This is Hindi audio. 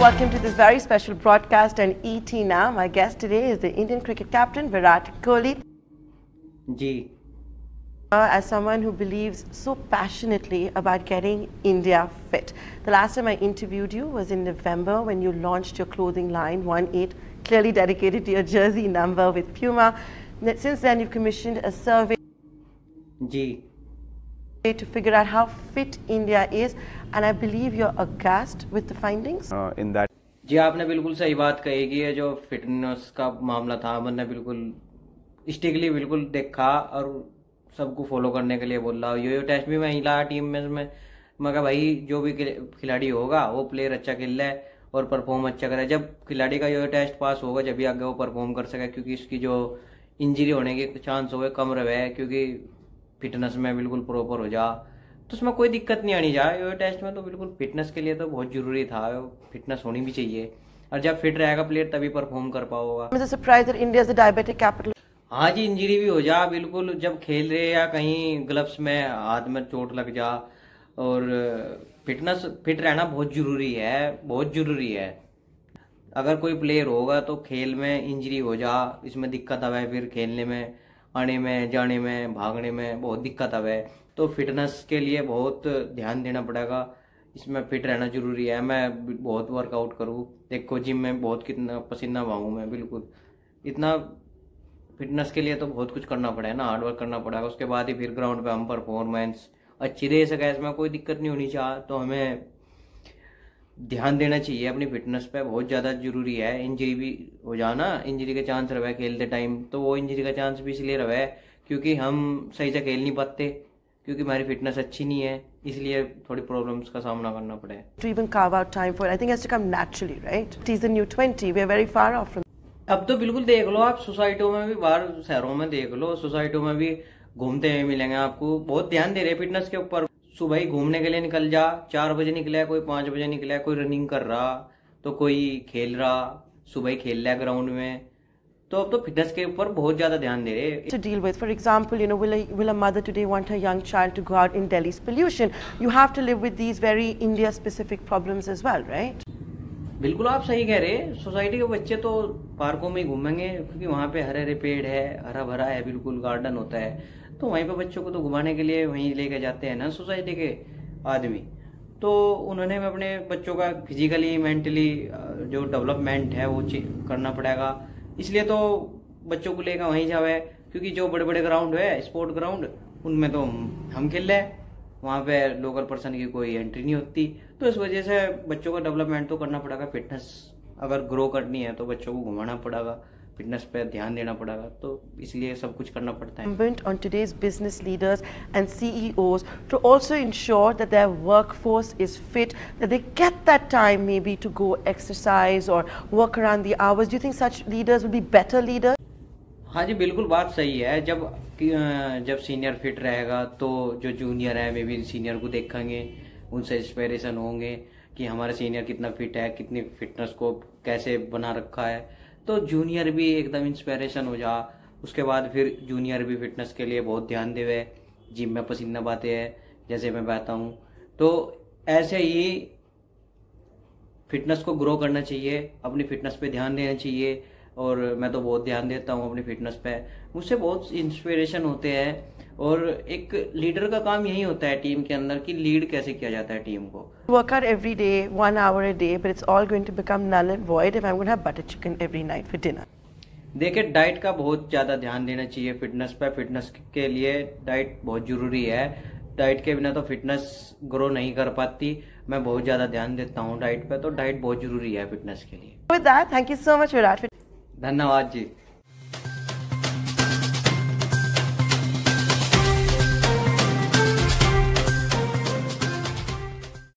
welcome to this very special broadcast on ET Now. My guest today is the Indian cricket captain Virat Kohli. Ji As someone who believes so passionately about getting India fit. The last time I interviewed you was in November when you launched your clothing line 18, clearly dedicated to your jersey number with Puma. Since then you've commissioned a survey ji to figure out how fit India is, and I believe you're aghast with the findings. In that जी आपने बिल्कुल सही बात कही कि ये जो फिटनेस का मामला था मैंने बिल्कुल स्ट्रिक्टली बिल्कुल देखा और सबको फॉलो करने के लिए बोल रहा हूँ। यो टेस्ट भी मैं ही लाया टीम में। मैं कहा भाई जो भी खिलाड़ी होगा वो प्लेयर अच्छा खेल रहा है और परफॉर्म अच्छा करे। जब खिलाड़ी का यो टेस्ट पास होगा जब भी आगे वो परफॉर्म कर सके, क्योंकि इसकी जो इंजरी होने के चांस हो गए कम रहे, क्योंकि फिटनेस में बिल्कुल प्रॉपर हो जा तो उसमें कोई दिक्कत नहीं आनी चाहिए। यो टेस्ट में तो बिल्कुल फिटनेस के लिए तो बहुत जरूरी था, फिटनेस होनी भी चाहिए और जब फिट रहेगा प्लेयर तभी परफॉर्म कर पाओगा। हाँ जी, इंजरी भी हो जा बिल्कुल, जब खेल रहे या कहीं ग्लव्स में हाथ में चोट लग जा, और फिटनेस फिट रहना बहुत जरूरी है, बहुत जरूरी है। अगर कोई प्लेयर होगा तो खेल में इंजरी हो जा इसमें दिक्कत आवे, फिर खेलने में आने में जाने में भागने में बहुत दिक्कत आवे, तो फिटनेस के लिए बहुत ध्यान देना पड़ेगा। इसमें फिट रहना जरूरी है। मैं बहुत वर्कआउट करूँ, देखो जिम में बहुत कितना पसीना बहाऊँ मैं, बिल्कुल इतना फिटनेस के लिए तो बहुत कुछ करना पड़ेगा ना, हार्डवर्क करना पड़ेगा। उसके बाद ही फिर ग्राउंड पे हम परफॉर्मेंस अच्छी दे सके, इसमें कोई दिक्कत नहीं होनी चाहिए। तो हमें ध्यान देना चाहिए अपनी फिटनेस पे, बहुत ज़्यादा जरूरी है। इंजरी भी हो जाना, इंजरी के चांस रहे खेलते टाइम, तो वो इंजरी का चांस भी इसलिए रहे क्योंकि हम सही से खेल नहीं पाते, क्योंकि हमारी फिटनेस अच्छी नहीं है, इसलिए थोड़ी प्रॉब्लम्स का सामना करना पड़े। To even carve out time for it, I think it has to come naturally, right? It is the new 20. We are very far off from. अब तो बिल्कुल देख लो आप, सोसाइटियों में भी, बाहर शहरों में देख लो, सोसाइटियों में भी घूमते हुए मिलेंगे आपको। बहुत ध्यान दे रहे हैं फिटनेस के ऊपर। सुबह ही घूमने के लिए निकल जा, 4 बजे निकला है, कोई 5 बजे निकला है, कोई रनिंग कर रहा तो कोई खेल रहा, सुबह ही खेल रहा है ग्राउंड में। तो अब तो फिटनेस के ऊपर बहुत ज्यादा ध्यान दे रहे हैं। To deal with, for example, will a mother today want her young child to go out in Delhi's pollution? You have to live with these very India-specific problems as well, right? बिल्कुल आप सही कह रहे हैं। सोसाइटी के बच्चे तो पार्कों में ही घूमेंगे, क्योंकि वहाँ पे हरे हरे पेड़ है, हरा भरा है, बिल्कुल गार्डन होता है, तो वहीं पे बच्चों को तो घुमाने के लिए वहीं लेके जाते हैं ना सोसाइटी के आदमी। तो उन्होंने अपने बच्चों का फिजिकली मेंटली जो डेवलपमेंट है वो करना पड़ेगा, इसलिए तो बच्चों को लेकर वहीं जावे। क्योंकि जो बड़े बड़े ग्राउंड है, स्पोर्ट ग्राउंड, उनमें तो हम खेल रहे हैं, वहाँ पे लोकल पर्सन की कोई एंट्री नहीं होती। तो इस वजह से बच्चों का डेवलपमेंट तो करना पड़ेगा। फिटनेस अगर ग्रो करनी है तो बच्चों को घुमाना पड़ेगा, फिटनेस पे ध्यान देना पड़ेगा, तो इसलिए सब कुछ करना पड़ता है। On today's business leaders and CEOs to also ensure that their workforce is fit, that they get that time maybe to go exercise or work around the hours. Do you think such leaders will be better leaders? हाँ जी, बिल्कुल बात सही है। जब सीनियर फिट रहेगा तो जो जूनियर है वे भी सीनियर को देखेंगे, उनसे इंस्पिरेशन होंगे कि हमारा सीनियर कितना फिट है, कितनी फिटनेस को कैसे बना रखा है, तो जूनियर भी एकदम इंस्पिरेशन हो जा। उसके बाद फिर जूनियर भी फिटनेस के लिए बहुत ध्यान देवे, जिम में पसीना बहाते हैं जैसे मैं बहता हूँ। तो ऐसे ही फिटनेस को ग्रो करना चाहिए, अपनी फिटनेस पे ध्यान देना चाहिए, और मैं तो बहुत ध्यान देता हूँ अपनी फिटनेस पे। मुझसे बहुत इंस्पिरेशन होते हैं, और एक लीडर का काम यही होता है टीम के अंदर कि लीड कैसे किया जाता है टीम को। Work out every day, 1 hour a day, but it's all going to become null and void if I'm going to have butter chicken every night for dinner. देखिए, डाइट का बहुत ज्यादा ध्यान देना चाहिए फिटनेस पे। फिटनेस के लिए डाइट बहुत जरूरी है, डाइट के बिना तो फिटनेस ग्रो नहीं कर पाती। मैं बहुत ज्यादा ध्यान देता हूँ डाइट पे, तो डाइट बहुत जरूरी है फिटनेस के लिए। With that, thank you so much, Virat. धन्यवाद जी।